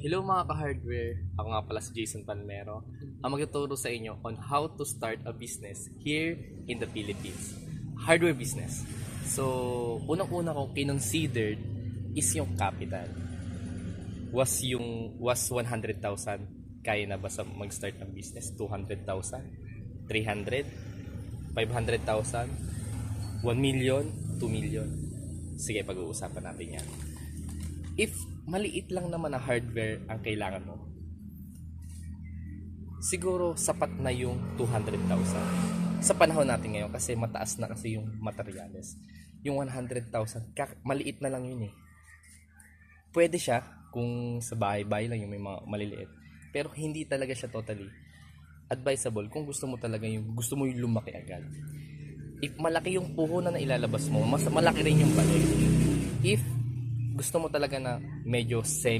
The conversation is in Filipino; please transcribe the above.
Hello mga ka-hardware, ako nga pala si Jason Palmero ang magtuturo sa inyo on how to start a business here in the Philippines. Hardware business. So, unang-una kong kinonsidered is yung capital. Was 100,000. Kaya na ba sa mag-start ng business? 200,000? 300? 500,000? 1 million? 2 million? Sige, pag-uusapan natin yan. If maliit lang naman na hardware ang kailangan mo, siguro sapat na yung 200,000. Sa panahon natin ngayon kasi mataas na kasi yung materyales. Yung 100,000, maliit na lang yun eh. Pwede siya kung sa bahay-bahay lang yung may mga maliliit. Pero hindi talaga siya totally advisable kung gusto mo talaga yung lumaki agad. If malaki yung puhunan na ilalabas mo, mas malaki rin yung balik. If gusto mo talaga na medyo semi